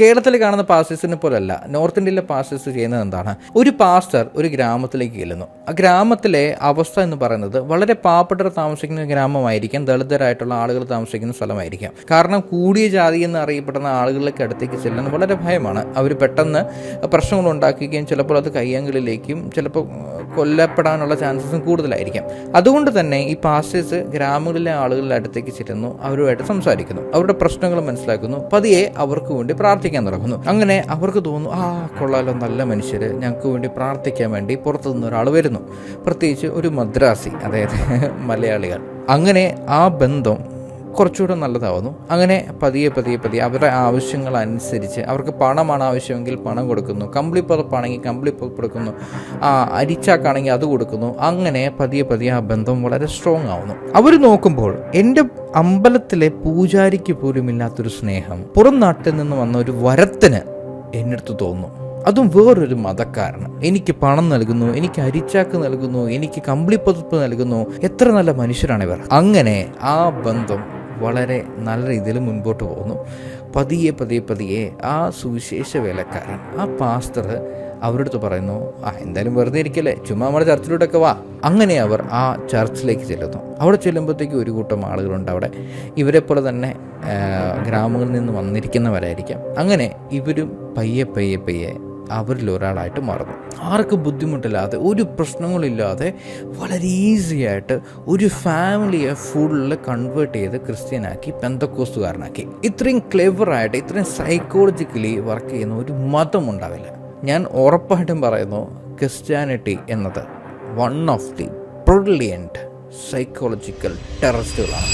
കേരളത്തിൽ കാണുന്ന പാസ്റ്റേഴ്സിനെ പോലല്ല നോർത്ത് ഇന്ത്യയിലെ പാസ്റ്റേഴ്സ് ചെയ്യുന്നത് എന്താണ്? ഒരു പാസ്റ്റർ ഒരു ഗ്രാമത്തിലേക്ക് ചെല്ലുന്നു. ആ ഗ്രാമത്തിലെ അവസ്ഥ എന്ന് പറയുന്നത് വളരെ പാവപ്പെട്ടവർ താമസിക്കുന്ന ഗ്രാമമായിരിക്കാം, ദളിതരായിട്ടുള്ള ആളുകൾ താമസിക്കുന്ന സ്ഥലമായിരിക്കാം. കാരണം കൂടിയ ജാതി എന്ന് അറിയപ്പെടുന്ന ആളുകളിലേക്ക് അടുത്തേക്ക് ചെല്ലുന്നത് വളരെ ഭയമാണ്. അവർ പെട്ടെന്ന് പ്രശ്നങ്ങൾ ഉണ്ടാക്കുകയും ചിലപ്പോൾ അത് കയ്യാങ്കളിലേക്കും ചിലപ്പോൾ കൊല്ലപ്പെടാനുള്ള ചാൻസസും കൂടുതലായിരിക്കാം. അതുകൊണ്ട് തന്നെ ഈ പാസ്റ്റേഴ്സ് ഗ്രാമങ്ങളിലെ ആളുകളുടെ അടുത്തേക്ക് ചെല്ലുന്നു, അവരുമായിട്ട് സംസാരിക്കുന്നു, അവരുടെ പ്രശ്നങ്ങൾ മനസ്സിലാക്കുന്നു, പതിയെ അവർക്ക് വേണ്ടി പ്രാർത്ഥിക്കാൻ തുടങ്ങുന്നു. അങ്ങനെ അവർക്ക് തോന്നുന്നു, കൊള്ളാലോ, നല്ല മനുഷ്യര്, ഞങ്ങൾക്ക് വേണ്ടി പ്രാർത്ഥിക്കാൻ വേണ്ടി പുറത്തു നിന്ന് ഒരാൾ വരുന്നു, പ്രത്യേകിച്ച് ഒരു മദ്രാസി, അതായത് മലയാളികൾ. അങ്ങനെ ആ ബന്ധം കുറച്ചുകൂടെ നല്ലതാവുന്നു. അങ്ങനെ പതിയെ അവരുടെ ആവശ്യങ്ങൾ അനുസരിച്ച് അവർക്ക് പണമാണ് ആവശ്യമെങ്കിൽ പണം കൊടുക്കുന്നു, കമ്പിളിപ്പുറപ്പാണെങ്കിൽ കമ്പിളിപ്പുറപ്പ് കൊടുക്കുന്നു, അരിച്ചാക്കാണെങ്കിൽ അത് കൊടുക്കുന്നു. അങ്ങനെ പതിയെ ആ ബന്ധം വളരെ സ്ട്രോങ് ആവുന്നു. അവർ നോക്കുമ്പോൾ എൻ്റെ അമ്പലത്തിലെ പൂജാരിക്ക് പോലും ഇല്ലാത്തൊരു സ്നേഹം പുറം നാട്ടിൽ നിന്ന് വന്ന ഒരു വരത്തിന് എന്നടുത്ത് തോന്നുന്നു. അതും വേറൊരു മതക്കാരന് എനിക്ക് പണം നൽകുന്നു, എനിക്ക് അരിച്ചാക്ക് നൽകുന്നു, എനിക്ക് കമ്പിളിപ്പുറപ്പ് നൽകുന്നു. എത്ര നല്ല മനുഷ്യരാണിവർ. അങ്ങനെ ആ ബന്ധം വളരെ നല്ല രീതിയിൽ മുൻപോട്ട് പോകുന്നു. പതിയെ ആ സുവിശേഷ വേലക്കാരൻ, ആ പാസ്റ്റർ അവരുടെ അടുത്ത് പറയുന്നു, എന്തായാലും വെറുതെ ഇരിക്കല്ലേ, ചുമ്മാ നമ്മുടെ ചർച്ചിലോട്ടൊക്കെ വാ. അങ്ങനെ അവർ ആ ചർച്ചിലേക്ക് ചെല്ലുന്നു. അവിടെ ചെല്ലുമ്പോഴത്തേക്കും ഒരു കൂട്ടം ആളുകളുണ്ട് അവിടെ. ഇവരെ പോലെ തന്നെ ഗ്രാമങ്ങളിൽ നിന്ന് വന്നിരിക്കുന്നവരായിരിക്കാം. അങ്ങനെ ഇവരും പയ്യെ അവരിൽ ഒരാളായിട്ട് മാറുന്നു. ആർക്കും ബുദ്ധിമുട്ടില്ലാതെ, ഒരു പ്രശ്നങ്ങളില്ലാതെ വളരെ ഈസി ആയിട്ട് ഒരു ഫാമിലിയെ ഫുള്ള് കൺവേർട്ട് ചെയ്ത് ക്രിസ്ത്യനാക്കി, പെന്തക്കോസ്തുകാരനാക്കി. ഇത്രയും ക്ലെവറായിട്ട്, ഇത്രയും സൈക്കോളജിക്കലി വർക്ക് ചെയ്യുന്ന ഒരു മതം ഉണ്ടാവില്ല. ഞാൻ ഉറപ്പായിട്ടും പറയുന്നു, ക്രിസ്ത്യാനിറ്റി എന്നത് one of the brilliant psychological ടെററിസ്റ്റുകളാണ്.